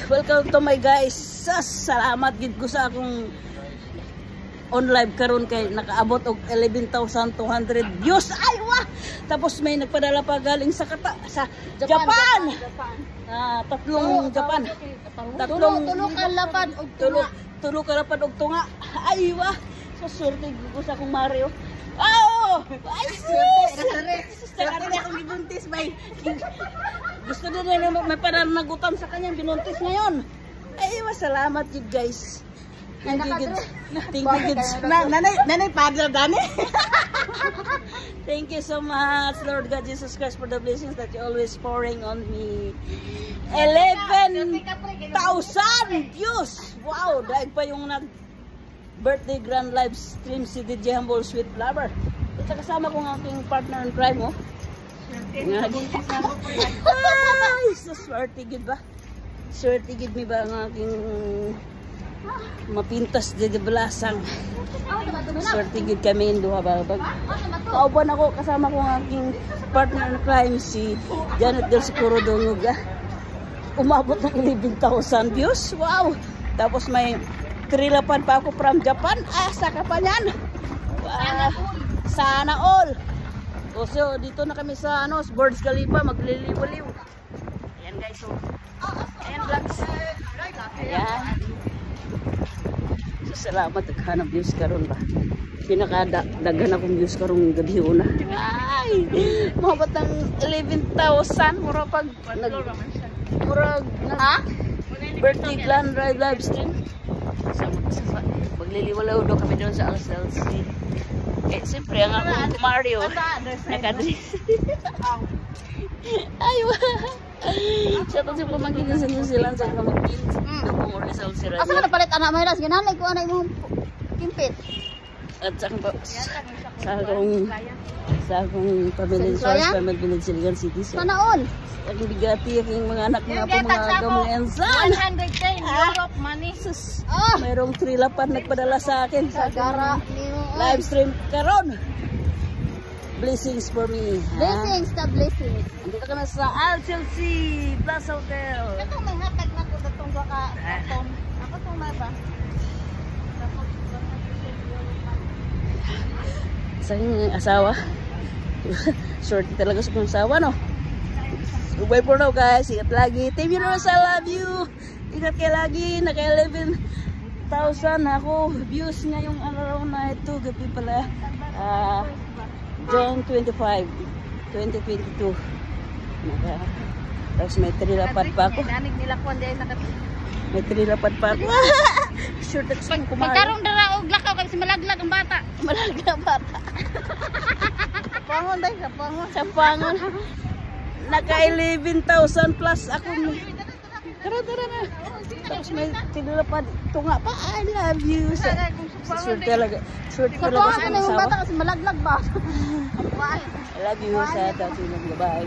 welcome to my guys. Salamat gid ko sa akong on live karon kay nakaabot og 11,200 views. Ay wa. Tapos may nagpadala pa galing sa Japan. Tatlong Japan. Tulo ka lapad og tunga. Ay wa. So swerte ko sa akong Mario. Oh! Ay sus! Sakari na akong gibuntis bay. Gusto din na may pananagutan sa kanya binuntis ngayon. Ay wa, salamat yun guys. Thank you kids. Nanay padla dani. Thank you so much Lord God Jesus Christ for the blessings that you always pouring on me. 11,000 views. Wow, daig pa yung birthday grand live stream si DJ Humble Sweet Lover. At kasama ko ng aking partner in crime, oh. Ay, so swerte gid ba? Swerte gid mi ba ang aking mapintas de belasang. Swerte gid kami in duha ba. Kauban ako kasama ko ng aking partner in crime si Janet Del Socorro Donguga. Umabot ng 11,000 views. Wow! Tapos may trilapan pa ako from Japan. Saka pa yan. Sana all. So, dito na kami sa Burj Khalifa. Magliliw-liw. Ayan guys. So, ayan vlogs. Ayan. So, salamat. Naghanap views karon ba. Pinakadagan akong views karong gabi una. Ay! Mahabat ng 11,000. Mura pag birthday grand live stream. Magliliwalaw daw kami doon sa LCLC. Eh, siyempre, ang akong Mario nakadress. Ayaw. Siya ito siya pamangkin sa New Zealand sa pamangkin. Nagpumuli sa LCLC. Asa ka napalit anak mo yun? Ginanay ko anak mo kimpit. At sa akong family source, family village Siligan City. Panaon? Ang bigati yung mga anak mga po mga gamang ensan. 110 Europe money. Mayroong trilapan nagpadala sa akin sa gara live stream karon. Blessings for me. Blessings ta blessings. Dito kami sa LCLC Plus Hotel. Ito may hatag na ko datong ka aton. Ako tong may ba? Sa aking asawa. Shorty talaga sa kong asawa, no? So, bye for now, guys. Ingat lagi. Team Universe, I love you. Ingat kayo lagi. Naka 11,000 ako. Views ngayong araw na ito. Gabi pala. June 25, 2022. Tapos may trilapad pa ako. May trilapad pa ako. Sure that saan kumain. Pagkarong dara og lakaw kasi malaglag ang bata. Malaglag bata. Pangon day sa pangon. Sa pangon. Naka 11,000 plus ako. Tara na. Tapos may tinulapad. Tunga pa. I love you. Sure talaga. Sure talaga sa mga asawa. Bata kasi malaglag ba? I love you sa dati ng babae.